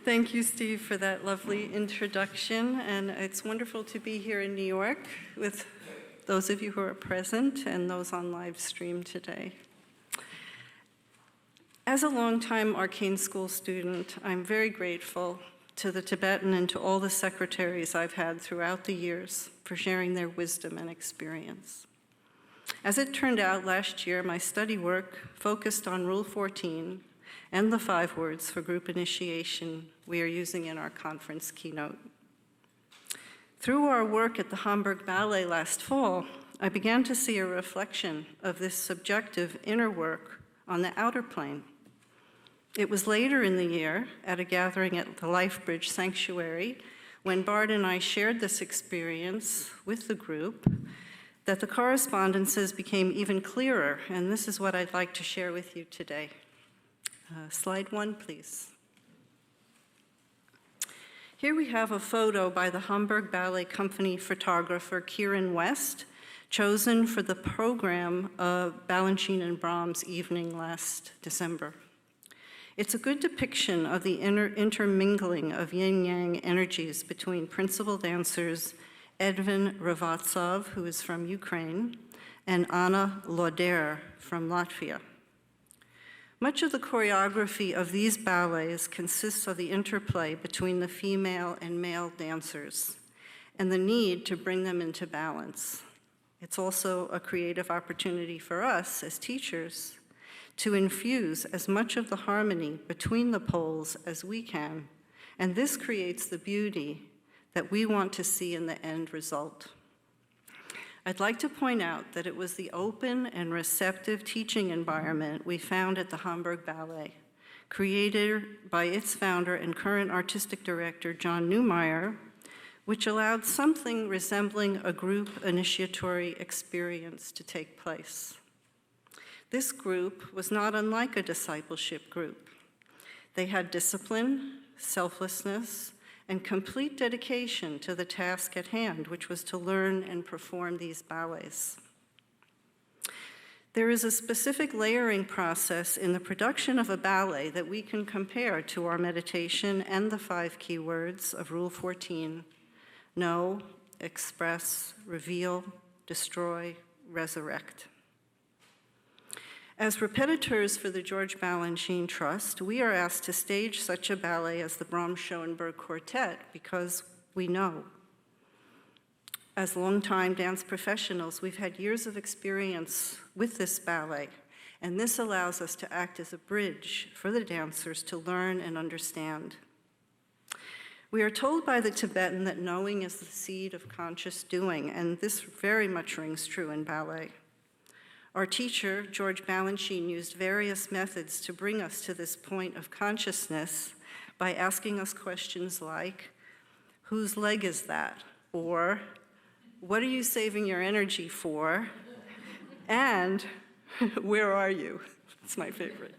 Thank you, Steve, for that lovely introduction. And it's wonderful to be here in New York with those of you who are present and those on live stream today. As a longtime Arcane School student, I'm very grateful to the Tibetan and to all the secretaries I've had throughout the years for sharing their wisdom and experience. As it turned out, last year, my study work focused on Rule 14 and the 5 words for group initiation we are using in our conference keynote. Through our work at the Hamburg Ballet last fall, I began to see a reflection of this subjective inner work on the outer plane. It was later in the year, at a gathering at the Lifebridge Sanctuary, when Bart and I shared this experience with the group, that the correspondences became even clearer, and this is what I'd like to share with you today. Slide 1, please. Here we have a photo by the Hamburg Ballet Company photographer Kieran West, chosen for the program of Balanchine and Brahms' evening last December. It's a good depiction of the intermingling of yin-yang energies between principal dancers Edvin Ravatsov, who is from Ukraine, and Anna Lauder from Latvia. Much of the choreography of these ballets consists of the interplay between the female and male dancers and the need to bring them into balance. It's also a creative opportunity for us as teachers to infuse as much of the harmony between the poles as we can, and this creates the beauty that we want to see in the end result. I'd like to point out that it was the open and receptive teaching environment we found at the Hamburg Ballet, created by its founder and current artistic director, John Neumeier, which allowed something resembling a group initiatory experience to take place. This group was not unlike a discipleship group. They had discipline, selflessness, and complete dedication to the task at hand, which was to learn and perform these ballets. There is a specific layering process in the production of a ballet that we can compare to our meditation and the 5 key words of Rule 14: know, express, reveal, destroy, resurrect. As repetiteurs for the George Balanchine Trust, we are asked to stage such a ballet as the Brahms-Schoenberg Quartet because we know. As longtime dance professionals, we've had years of experience with this ballet, and this allows us to act as a bridge for the dancers to learn and understand. We are told by the Tibetan that knowing is the seed of conscious doing, and this very much rings true in ballet. Our teacher, George Balanchine, used various methods to bring us to this point of consciousness by asking us questions like, whose leg is that? Or, what are you saving your energy for? And, where are you? That's my favorite.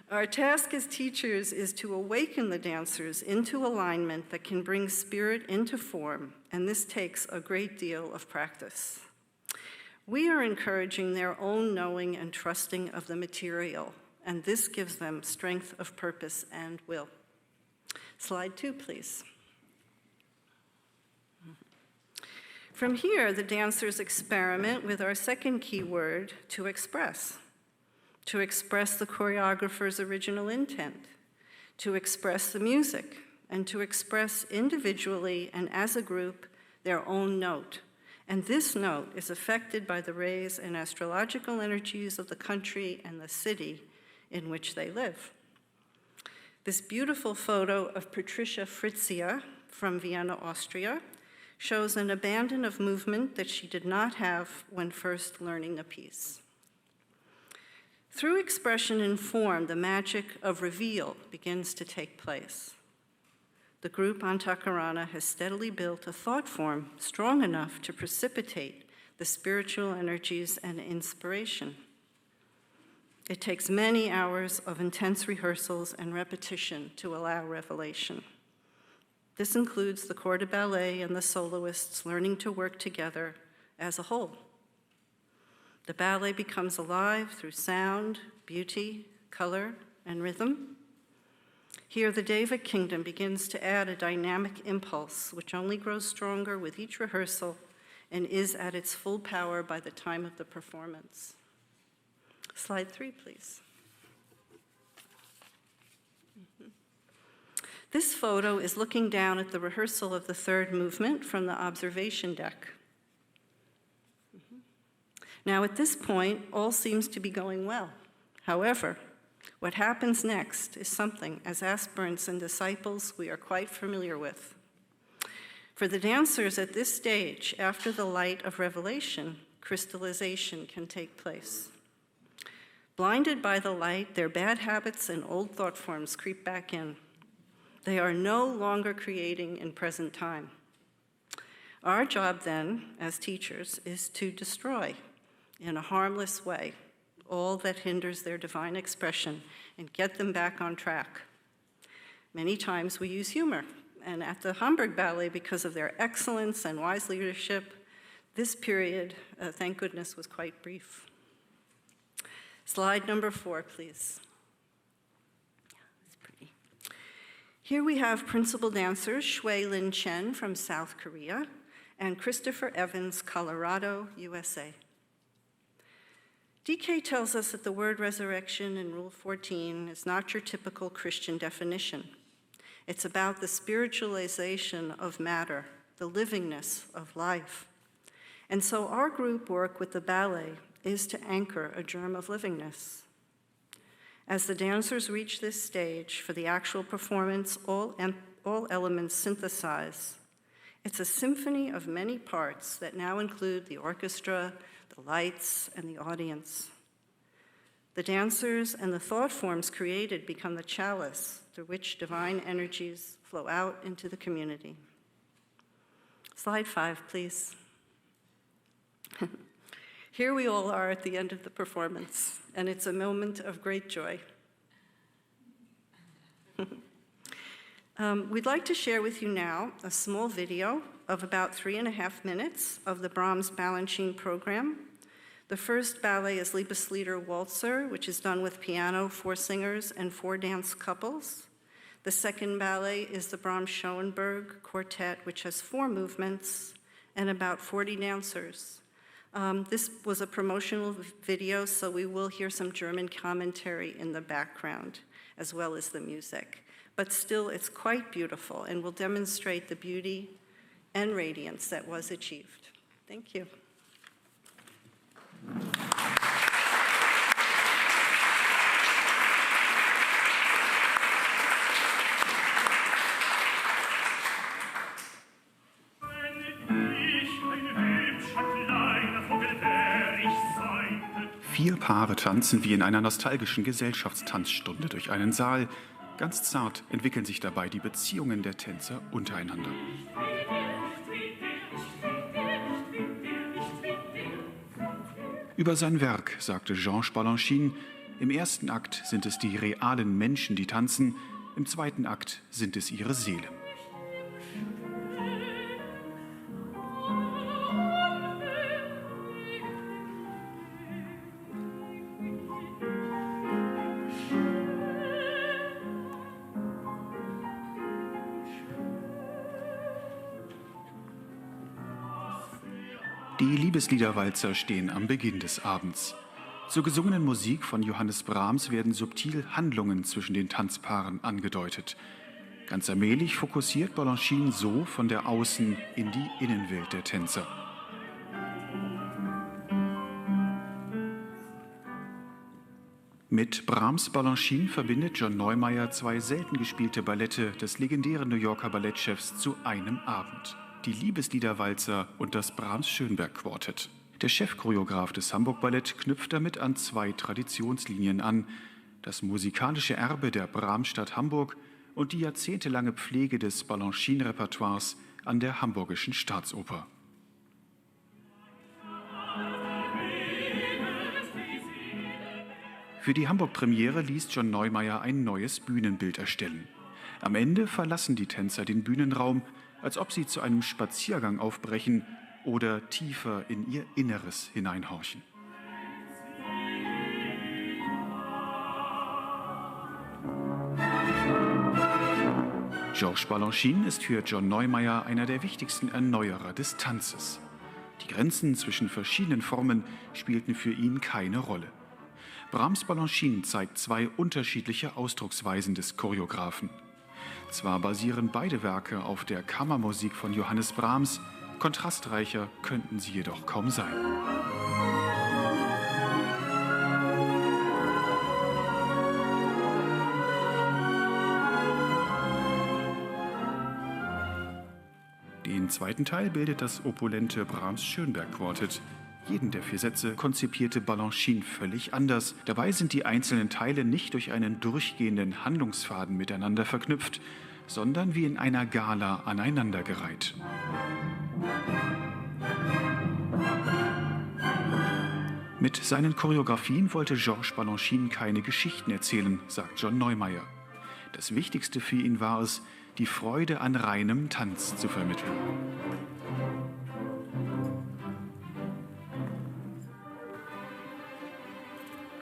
Our task as teachers is to awaken the dancers into alignment that can bring spirit into form, and this takes a great deal of practice. We are encouraging their own knowing and trusting of the material, and this gives them strength of purpose and will. Slide 2, please. From here, the dancers experiment with our second key word, to express the choreographer's original intent, to express the music, and to express individually and as a group their own note. And this note is affected by the rays and astrological energies of the country and the city in which they live. This beautiful photo of Patricia Fritzia from Vienna, Austria, shows an abandon of movement that she did not have when first learning the piece. Through expression and form, the magic of reveal begins to take place. The group Antakarana has steadily built a thought form strong enough to precipitate the spiritual energies and inspiration. It takes many hours of intense rehearsals and repetition to allow revelation. This includes the corps de ballet and the soloists learning to work together as a whole. The ballet becomes alive through sound, beauty, color, and rhythm. Here, the David Kingdom begins to add a dynamic impulse, which only grows stronger with each rehearsal and is at its full power by the time of the performance. Slide 3, please. This photo is looking down at the rehearsal of the third movement from the observation deck. Now, at this point, all seems to be going well. However, what happens next is something, as aspirants and disciples, we are quite familiar with. For the dancers at this stage, after the light of revelation, crystallization can take place. Blinded by the light, their bad habits and old thought forms creep back in. They are no longer creating in present time. Our job then, as teachers, is to destroy, in a harmless way, all that hinders their divine expression and get them back on track. Many times we use humor, and at the Hamburg Ballet, because of their excellence and wise leadership, this period, thank goodness, was quite brief. Slide number 4, please. That's pretty. Here we have principal dancers Shui Lin Chen from South Korea and Christopher Evans, Colorado, USA. DK tells us that the word resurrection in Rule 14 is not your typical Christian definition. It's about the spiritualization of matter, the livingness of life. And so our group work with the ballet is to anchor a germ of livingness. As the dancers reach this stage for the actual performance, all elements synthesize. It's a symphony of many parts that now include the orchestra, the lights, and the audience. The dancers and the thought forms created become the chalice through which divine energies flow out into the community. Slide 5, please. Here we all are at the end of the performance, and it's a moment of great joy. We'd like to share with you now a small video of about 3.5 minutes of the Brahms Balanchine program. The first ballet is Liebeslieder Waltzer, which is done with piano, 4 singers, and 4 dance couples. The second ballet is the Brahms Schoenberg Quartet, which has 4 movements and about 40 dancers. This was a promotional video, so we will hear some German commentary in the background, as well as the music. But still, it's quite beautiful and will demonstrate the beauty and radiance that was achieved. Thank you. Vier Paare tanzen wie in einer nostalgischen Gesellschaftstanzstunde durch einen Saal. Ganz zart entwickeln sich dabei die Beziehungen der Tänzer untereinander. Über sein Werk sagte Georges Balanchine, im ersten Akt sind es die realen Menschen, die tanzen, im zweiten Akt sind es ihre Seelen. Die Liebesliederwalzer stehen am Beginn des Abends. Zur gesungenen Musik von Johannes Brahms werden subtil Handlungen zwischen den Tanzpaaren angedeutet. Ganz allmählich fokussiert Balanchine so von der Außen- in die Innenwelt der Tänzer. Mit Brahms Balanchine verbindet John Neumeier 2 selten gespielte Ballette des legendären New Yorker Ballettchefs zu einem Abend. Die Liebesliederwalzer und das Brahms-Schönberg-Quartett. Der Chefchoreograf des Hamburg Ballett knüpft damit an 2 Traditionslinien an: das musikalische Erbe der Brahmsstadt Hamburg und die jahrzehntelange Pflege des Balanchine-Repertoires an der Hamburgischen Staatsoper. Für die Hamburg-Premiere ließ John Neumeier ein neues Bühnenbild erstellen. Am Ende verlassen die Tänzer den Bühnenraum, als ob sie zu einem Spaziergang aufbrechen oder tiefer in ihr Inneres hineinhorchen. Georges Balanchine ist für John Neumeier einer der wichtigsten Erneuerer des Tanzes. Die Grenzen zwischen verschiedenen Formen spielten für ihn keine Rolle. Brahms' Balanchine zeigt zwei unterschiedliche Ausdrucksweisen des Choreografen. Zwar basieren beide Werke auf der Kammermusik von Johannes Brahms, kontrastreicher könnten sie jedoch kaum sein. Den zweiten Teil bildet das opulente Brahms-Schönberg-Quartett. Jeden der 4 Sätze konzipierte Balanchine völlig anders. Dabei sind die einzelnen Teile nicht durch einen durchgehenden Handlungsfaden miteinander verknüpft, sondern wie in einer Gala aneinandergereiht. Mit seinen Choreografien wollte Georges Balanchine keine Geschichten erzählen, sagt John Neumeier. Das Wichtigste für ihn war es, die Freude an reinem Tanz zu vermitteln.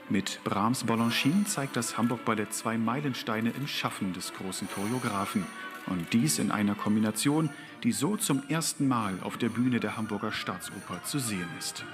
Mit Brahms' Balanchine zeigt das Hamburg Ballett 2 Meilensteine im Schaffen des großen Choreografen. Und dies in einer Kombination, die so zum ersten Mal auf der Bühne der Hamburger Staatsoper zu sehen ist.